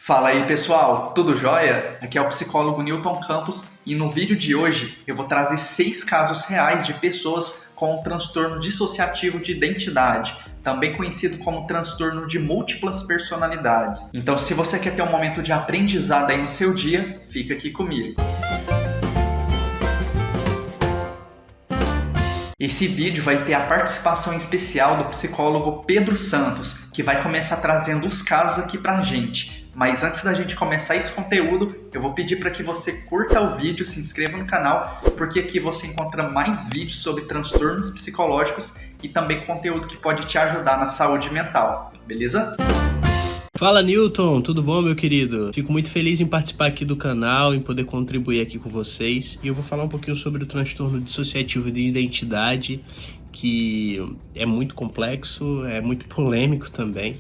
Fala aí pessoal, tudo jóia? Aqui é o psicólogo Newton Campos e no vídeo de hoje eu vou trazer 6 casos reais de pessoas com transtorno dissociativo de identidade, também conhecido como transtorno de múltiplas personalidades. Então, se você quer ter um momento de aprendizado aí no seu dia, fica aqui comigo. Esse vídeo vai ter a participação especial do psicólogo Pedro Santos, que vai começar trazendo os casos aqui pra gente. Mas antes da gente começar esse conteúdo, eu vou pedir para que você curta o vídeo, se inscreva no canal, porque aqui você encontra mais vídeos sobre transtornos psicológicos e também conteúdo que pode te ajudar na saúde mental, beleza? Fala Newton, tudo bom meu querido? Fico muito feliz em participar aqui do canal, em poder contribuir aqui com vocês. E eu vou falar um pouquinho sobre o transtorno dissociativo de identidade, que é muito complexo, é muito polêmico também.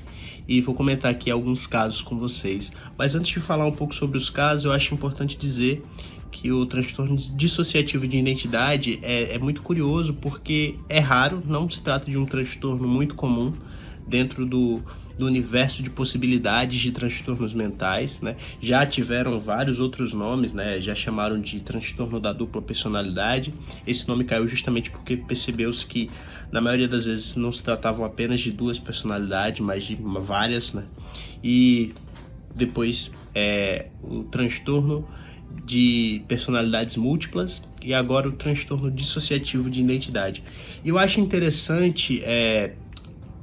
E vou comentar aqui alguns casos com vocês. Mas antes de falar um pouco sobre os casos, eu acho importante dizer que o transtorno dissociativo de identidade é muito curioso porque é raro, não se trata de um transtorno muito comum dentro do universo de possibilidades de transtornos mentais, né? Já tiveram vários outros nomes, né? Já chamaram de transtorno da dupla personalidade. Esse nome caiu justamente porque percebeu-se que, na maioria das vezes, não se tratavam apenas de duas personalidades, mas de várias, né? E depois o transtorno de personalidades múltiplas e agora o transtorno dissociativo de identidade. E eu acho interessante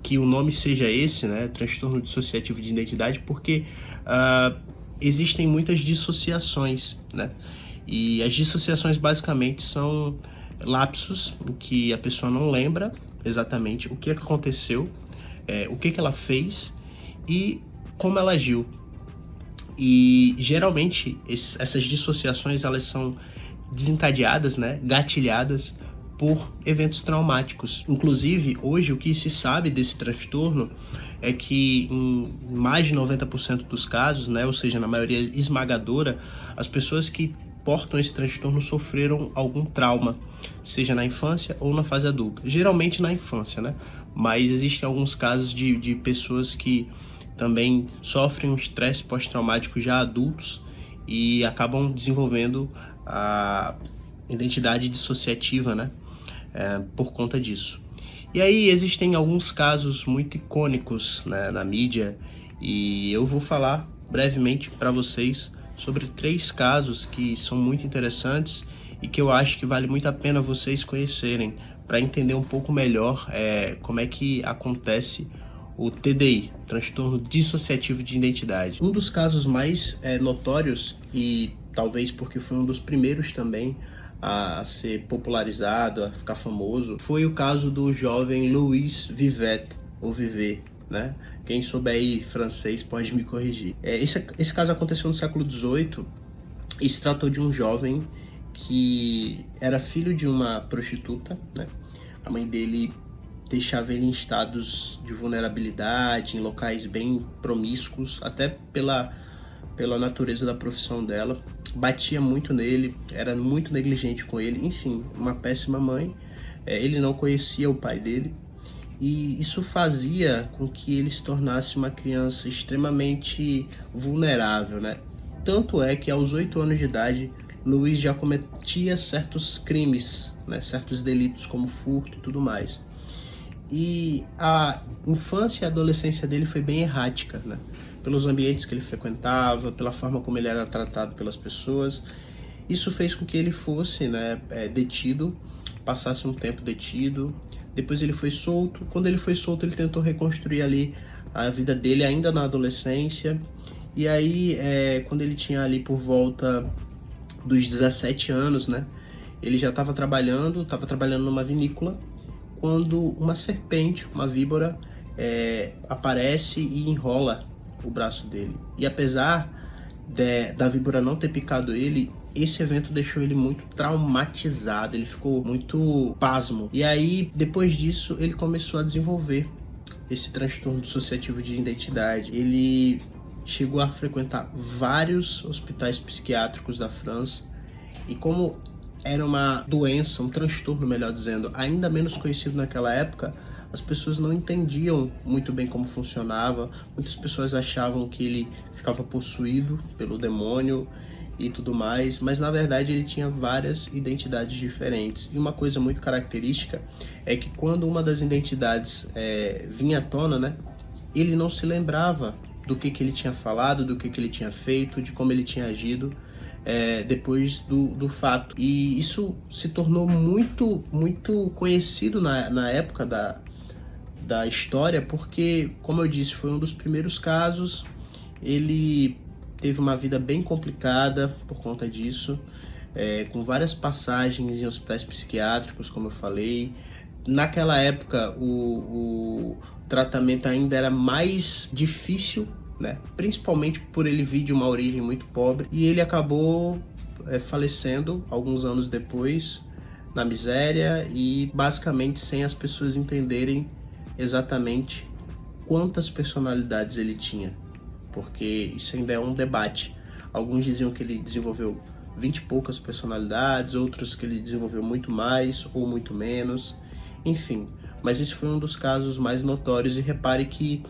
que o nome seja esse, né, transtorno dissociativo de identidade, porque existem muitas dissociações, né, e as dissociações basicamente são lapsos em que a pessoa não lembra exatamente o que aconteceu, o que ela fez e como ela agiu. E geralmente essas dissociações elas são desencadeadas, né, gatilhadas por eventos traumáticos. Inclusive, hoje o que se sabe desse transtorno é que em mais de 90% dos casos, né, ou seja, na maioria esmagadora, as pessoas que portam esse transtorno sofreram algum trauma, seja na infância ou na fase adulta. Geralmente na infância, né? Mas existem alguns casos de pessoas que também sofrem um estresse pós-traumático já adultos e acabam desenvolvendo a identidade dissociativa, né? Por conta disso. E aí existem alguns casos muito icônicos, né, na mídia, e eu vou falar brevemente para vocês sobre 3 casos que são muito interessantes e que eu acho que vale muito a pena vocês conhecerem para entender um pouco melhor como é que acontece o TDI, transtorno dissociativo de identidade. Um dos casos mais notórios, e talvez porque foi um dos primeiros também a ser popularizado, a ficar famoso, foi o caso do jovem Louis Vivet, ou Vivet, né? Quem souber aí francês pode me corrigir. Esse caso aconteceu no século XVIII e se tratou de um jovem que era filho de uma prostituta, né? A mãe dele deixava ele em estados de vulnerabilidade, em locais bem promíscuos, até pela natureza da profissão dela, batia muito nele, era muito negligente com ele, enfim, uma péssima mãe. Ele não conhecia o pai dele e isso fazia com que ele se tornasse uma criança extremamente vulnerável, né? Tanto é que aos 8 anos de idade, Luiz já cometia certos crimes, né? Certos delitos como furto e tudo mais. E a infância e a adolescência dele foi bem errática, né? Pelos ambientes que ele frequentava, pela forma como ele era tratado pelas pessoas. Isso fez com que ele fosse, né, detido, passasse um tempo detido. Depois ele foi solto. Quando ele foi solto, ele tentou reconstruir ali a vida dele ainda na adolescência. E aí, quando ele tinha ali por volta dos 17 anos, né, ele já estava trabalhando numa vinícola, quando uma serpente, uma víbora, aparece e enrola o braço dele. E apesar da víbora não ter picado ele, esse evento deixou ele muito traumatizado, ele ficou muito pasmo. E aí, depois disso, ele começou a desenvolver esse transtorno dissociativo de identidade. Ele chegou a frequentar vários hospitais psiquiátricos da França, e como era uma doença, um transtorno, melhor dizendo, ainda menos conhecido naquela época, as pessoas não entendiam muito bem como funcionava. Muitas pessoas achavam que ele ficava possuído pelo demônio e tudo mais, mas na verdade ele tinha várias identidades diferentes. E uma coisa muito característica é que quando uma das identidades vinha à tona, né, ele não se lembrava do que ele tinha falado, do que ele tinha feito, de como ele tinha agido depois do fato. E isso se tornou muito, muito conhecido na época da história, porque, como eu disse, foi um dos primeiros casos. Ele teve uma vida bem complicada por conta disso, com várias passagens em hospitais psiquiátricos, como eu falei. Naquela época, o tratamento ainda era mais difícil, né? Principalmente por ele vir de uma origem muito pobre. E ele acabou falecendo alguns anos depois, na miséria e basicamente sem as pessoas entenderem exatamente quantas personalidades ele tinha, porque isso ainda é um debate. Alguns diziam que ele desenvolveu 20 e poucas personalidades, outros que ele desenvolveu muito mais ou muito menos, enfim. Mas esse foi um dos casos mais notórios, e repare que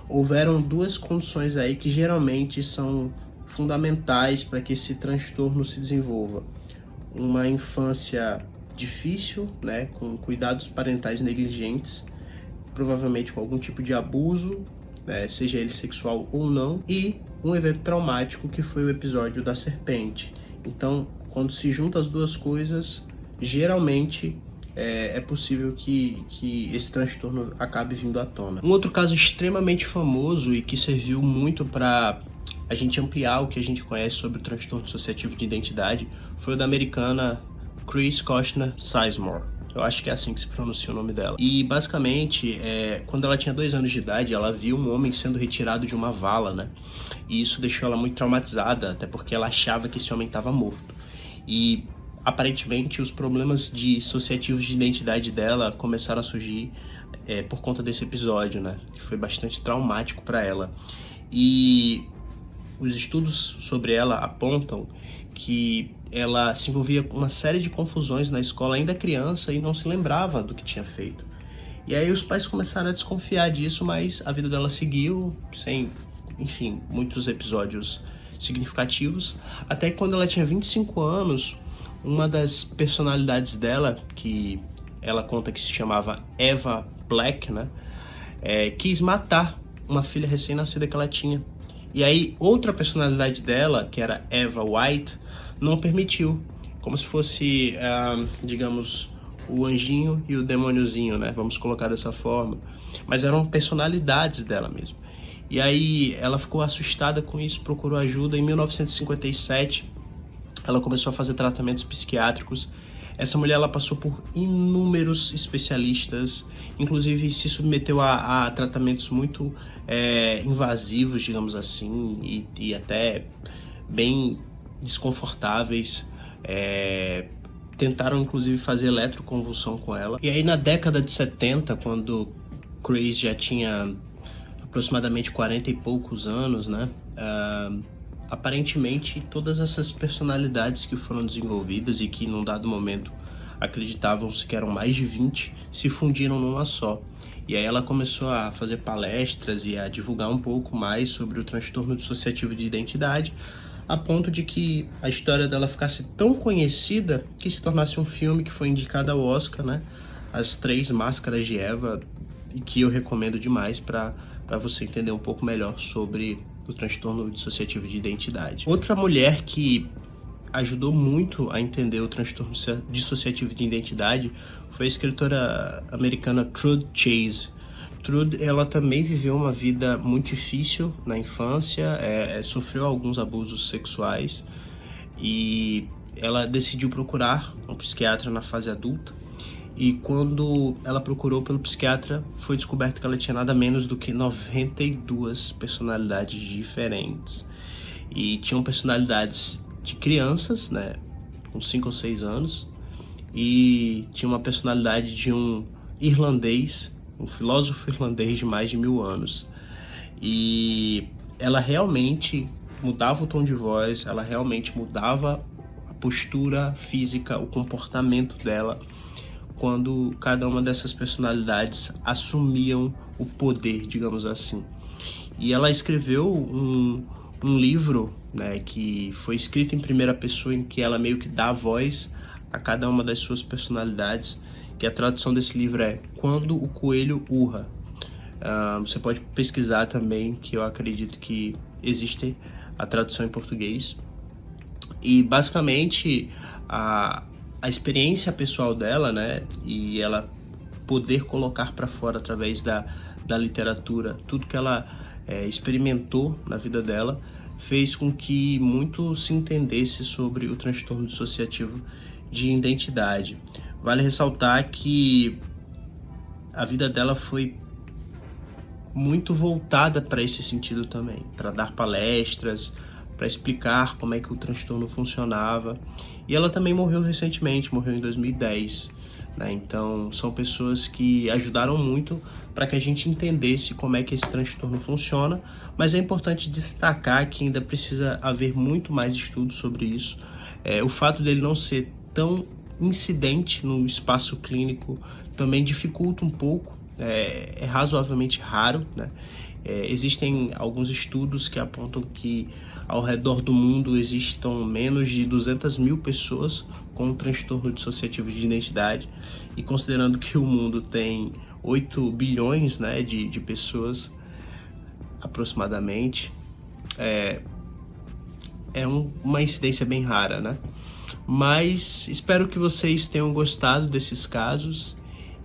houveram duas condições aí que geralmente são fundamentais para que esse transtorno se desenvolva. Uma infância difícil, né, com cuidados parentais negligentes, provavelmente com algum tipo de abuso, seja ele sexual ou não, e um evento traumático que foi o episódio da serpente. Então, quando se junta as duas coisas, geralmente é possível que esse transtorno acabe vindo à tona. Um outro caso extremamente famoso e que serviu muito para a gente ampliar o que a gente conhece sobre o transtorno dissociativo de identidade foi o da americana Chris Kostner Sizemore. Eu acho que é assim que se pronuncia o nome dela. E basicamente, quando ela tinha 2 anos de idade, ela viu um homem sendo retirado de uma vala, né? E isso deixou ela muito traumatizada, até porque ela achava que esse homem estava morto. E aparentemente os problemas dissociativos de identidade dela começaram a surgir por conta desse episódio, né? Que foi bastante traumático para ela. E os estudos sobre ela apontam que ela se envolvia com uma série de confusões na escola ainda criança e não se lembrava do que tinha feito. E aí os pais começaram a desconfiar disso, mas a vida dela seguiu sem, enfim, muitos episódios significativos, até que quando ela tinha 25 anos, uma das personalidades dela, que ela conta que se chamava Eva Black, né, quis matar uma filha recém-nascida que ela tinha. E aí outra personalidade dela, que era Eva White, não permitiu, como se fosse, digamos, o anjinho e o demôniozinho, né? Vamos colocar dessa forma. Mas eram personalidades dela mesmo. E aí ela ficou assustada com isso, procurou ajuda. Em 1957, ela começou a fazer tratamentos psiquiátricos. Essa mulher, ela passou por inúmeros especialistas, inclusive se submeteu a tratamentos muito invasivos, digamos assim, e até bem desconfortáveis. Tentaram inclusive fazer eletroconvulsão com ela. E aí na década de 70, quando Chris já tinha aproximadamente 40 e poucos anos, né, aparentemente todas essas personalidades que foram desenvolvidas e que num dado momento acreditavam-se que eram mais de 20, se fundiram numa só. E aí ela começou a fazer palestras e a divulgar um pouco mais sobre o transtorno dissociativo de identidade, a ponto de que a história dela ficasse tão conhecida que se tornasse um filme que foi indicado ao Oscar, né? As Três Máscaras de Eva, e que eu recomendo demais para você entender um pouco melhor sobre o transtorno dissociativo de identidade. Outra mulher que ajudou muito a entender o transtorno dissociativo de identidade foi a escritora americana Trude Chase. Trude, ela também viveu uma vida muito difícil na infância, sofreu alguns abusos sexuais e ela decidiu procurar um psiquiatra na fase adulta. E quando ela procurou pelo psiquiatra, foi descoberto que ela tinha nada menos do que 92 personalidades diferentes. E tinham personalidades de crianças, né, com 5 ou 6 anos, e tinha uma personalidade de um irlandês, um filósofo irlandês de mais de 1000 anos. E ela realmente mudava o tom de voz, ela realmente mudava a postura física, o comportamento dela quando cada uma dessas personalidades assumiam o poder, digamos assim. E ela escreveu um livro, né, que foi escrito em primeira pessoa, em que ela meio que dá voz a cada uma das suas personalidades, que a tradução desse livro é Quando o Coelho Urra. Você pode pesquisar também, que eu acredito que existe a tradução em português. E basicamente a experiência pessoal dela, né, e ela poder colocar para fora através da literatura tudo que ela experimentou na vida dela, fez com que muito se entendesse sobre o transtorno dissociativo de identidade. Vale ressaltar que a vida dela foi muito voltada para esse sentido também, para dar palestras, para explicar como é que o transtorno funcionava. E ela também morreu recentemente, morreu em 2010, né? Então são pessoas que ajudaram muito para que a gente entendesse como é que esse transtorno funciona, mas é importante destacar que ainda precisa haver muito mais estudos sobre isso. O fato dele não ser tão incidente no espaço clínico também dificulta um pouco, é razoavelmente raro, né? Existem alguns estudos que apontam que ao redor do mundo existam menos de 200 mil pessoas com transtorno dissociativo de identidade, e considerando que o mundo tem 8 bilhões, né, de pessoas aproximadamente, uma incidência bem rara, né? Mas espero que vocês tenham gostado desses casos,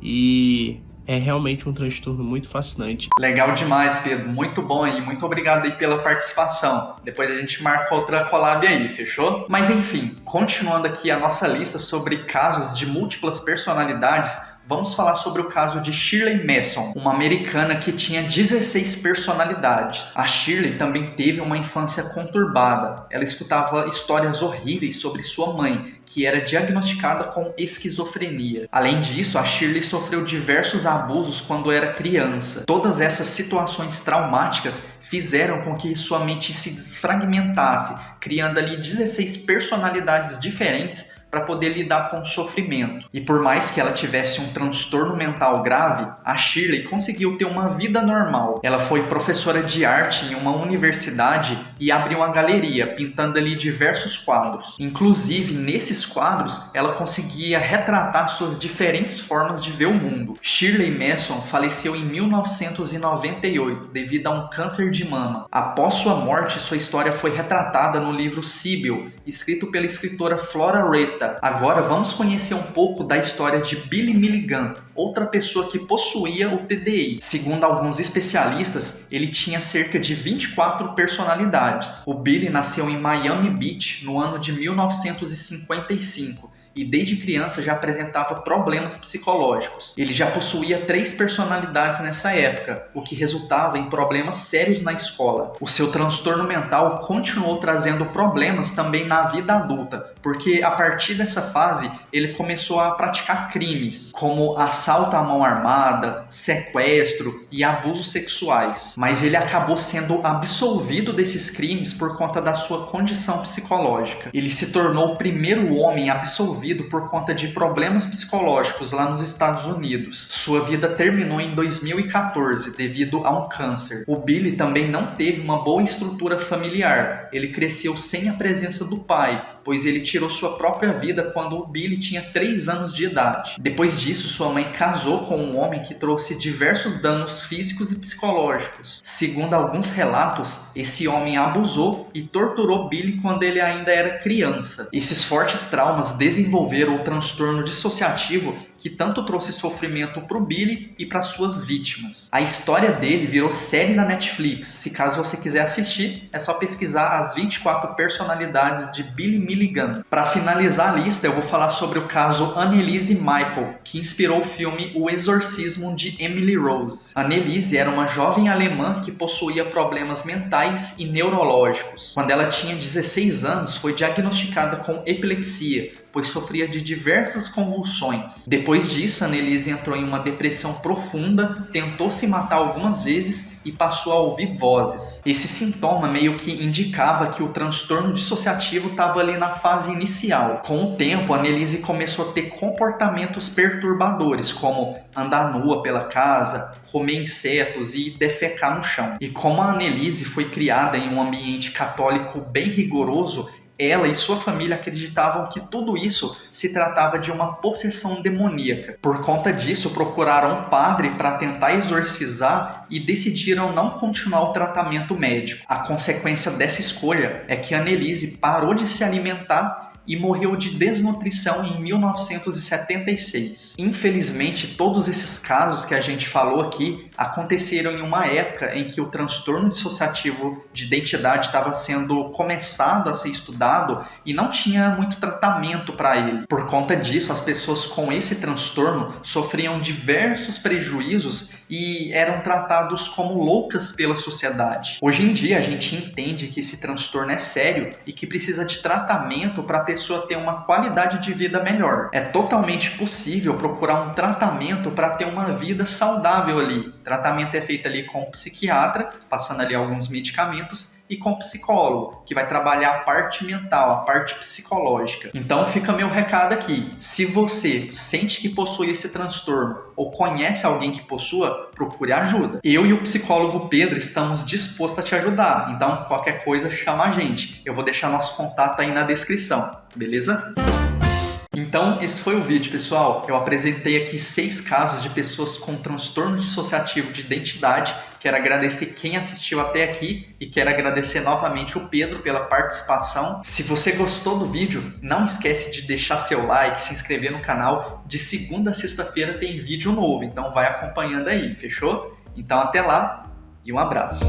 e é realmente um transtorno muito fascinante. Legal demais, Pedro. Muito bom aí. Muito obrigado aí pela participação. Depois a gente marca outra collab aí, fechou? Mas enfim, continuando aqui a nossa lista sobre casos de múltiplas personalidades, vamos falar sobre o caso de Shirley Manson, uma americana que tinha 16 personalidades. A Shirley também teve uma infância conturbada. Ela escutava histórias horríveis sobre sua mãe, que era diagnosticada com esquizofrenia. Além disso, a Shirley sofreu diversos abusos quando era criança. Todas essas situações traumáticas fizeram com que sua mente se desfragmentasse, criando ali 16 personalidades diferentes para poder lidar com o sofrimento. E por mais que ela tivesse um transtorno mental grave, a Shirley conseguiu ter uma vida normal. Ela foi professora de arte em uma universidade e abriu uma galeria, pintando ali diversos quadros. Inclusive, nesses quadros, ela conseguia retratar suas diferentes formas de ver o mundo. Shirley Manson faleceu em 1998 devido a um câncer de mama. Após sua morte, sua história foi retratada no livro Sibyl, escrito pela escritora Flora Rhett. Agora vamos conhecer um pouco da história de Billy Milligan, outra pessoa que possuía o TDI. Segundo alguns especialistas, ele tinha cerca de 24 personalidades. O Billy nasceu em Miami Beach no ano de 1955. E desde criança já apresentava problemas psicológicos. Ele já possuía 3 personalidades nessa época, o que resultava em problemas sérios na escola. O seu transtorno mental continuou trazendo problemas também na vida adulta, porque a partir dessa fase ele começou a praticar crimes, como assalto à mão armada, sequestro e abusos sexuais. Mas ele acabou sendo absolvido desses crimes por conta da sua condição psicológica. Ele se tornou o primeiro homem absolvido por conta de problemas psicológicos lá nos Estados Unidos. Sua vida terminou em 2014 devido a um câncer. O Billy também não teve uma boa estrutura familiar. Ele cresceu sem a presença do pai, pois ele tirou sua própria vida quando o Billy tinha 3 anos de idade. Depois disso, sua mãe casou com um homem que trouxe diversos danos físicos e psicológicos. Segundo alguns relatos, esse homem abusou e torturou Billy quando ele ainda era criança. Esses fortes traumas desenvolveram o transtorno dissociativo que tanto trouxe sofrimento para o Billy e para suas vítimas. A história dele virou série na Netflix. Se caso você quiser assistir, é só pesquisar as 24 personalidades de Billy Milligan. Para finalizar a lista, eu vou falar sobre o caso Anneliese Michael, que inspirou o filme O Exorcismo de Emily Rose. Anneliese era uma jovem alemã que possuía problemas mentais e neurológicos. Quando ela tinha 16 anos, foi diagnosticada com epilepsia, pois sofria de diversas convulsões. Depois disso, a Annelise entrou em uma depressão profunda, tentou se matar algumas vezes e passou a ouvir vozes. Esse sintoma meio que indicava que o transtorno dissociativo estava ali na fase inicial. Com o tempo, a Annelise começou a ter comportamentos perturbadores, como andar nua pela casa, comer insetos e defecar no chão. E como a Annelise foi criada em um ambiente católico bem rigoroso, ela e sua família acreditavam que tudo isso se tratava de uma possessão demoníaca. Por conta disso, procuraram um padre para tentar exorcizar e decidiram não continuar o tratamento médico. A consequência dessa escolha é que a Annelise parou de se alimentar e morreu de desnutrição em 1976. Infelizmente, todos esses casos que a gente falou aqui aconteceram em uma época em que o transtorno dissociativo de identidade estava sendo começado a ser estudado e não tinha muito tratamento para ele. Por conta disso, as pessoas com esse transtorno sofriam diversos prejuízos e eram tratados como loucas pela sociedade. Hoje em dia, a gente entende que esse transtorno é sério e que precisa de tratamento para a pessoa ter uma qualidade de vida melhor. É totalmente possível procurar um tratamento para ter uma vida saudável ali. O tratamento é feito ali com um psiquiatra, passando ali alguns medicamentos, e com um psicólogo, que vai trabalhar a parte mental, a parte psicológica. Então fica meu recado aqui. Se você sente que possui esse transtorno ou conhece alguém que possua, procure ajuda. Eu e o psicólogo Pedro estamos dispostos a te ajudar. Então qualquer coisa, chama a gente. Eu vou deixar nosso contato aí na descrição, beleza? Então, esse foi o vídeo, pessoal. Eu apresentei aqui 6 casos de pessoas com transtorno dissociativo de identidade. Quero agradecer quem assistiu até aqui e quero agradecer novamente o Pedro pela participação. Se você gostou do vídeo, não esquece de deixar seu like, se inscrever no canal. De segunda a sexta-feira tem vídeo novo, então vai acompanhando aí, fechou? Então até lá e um abraço.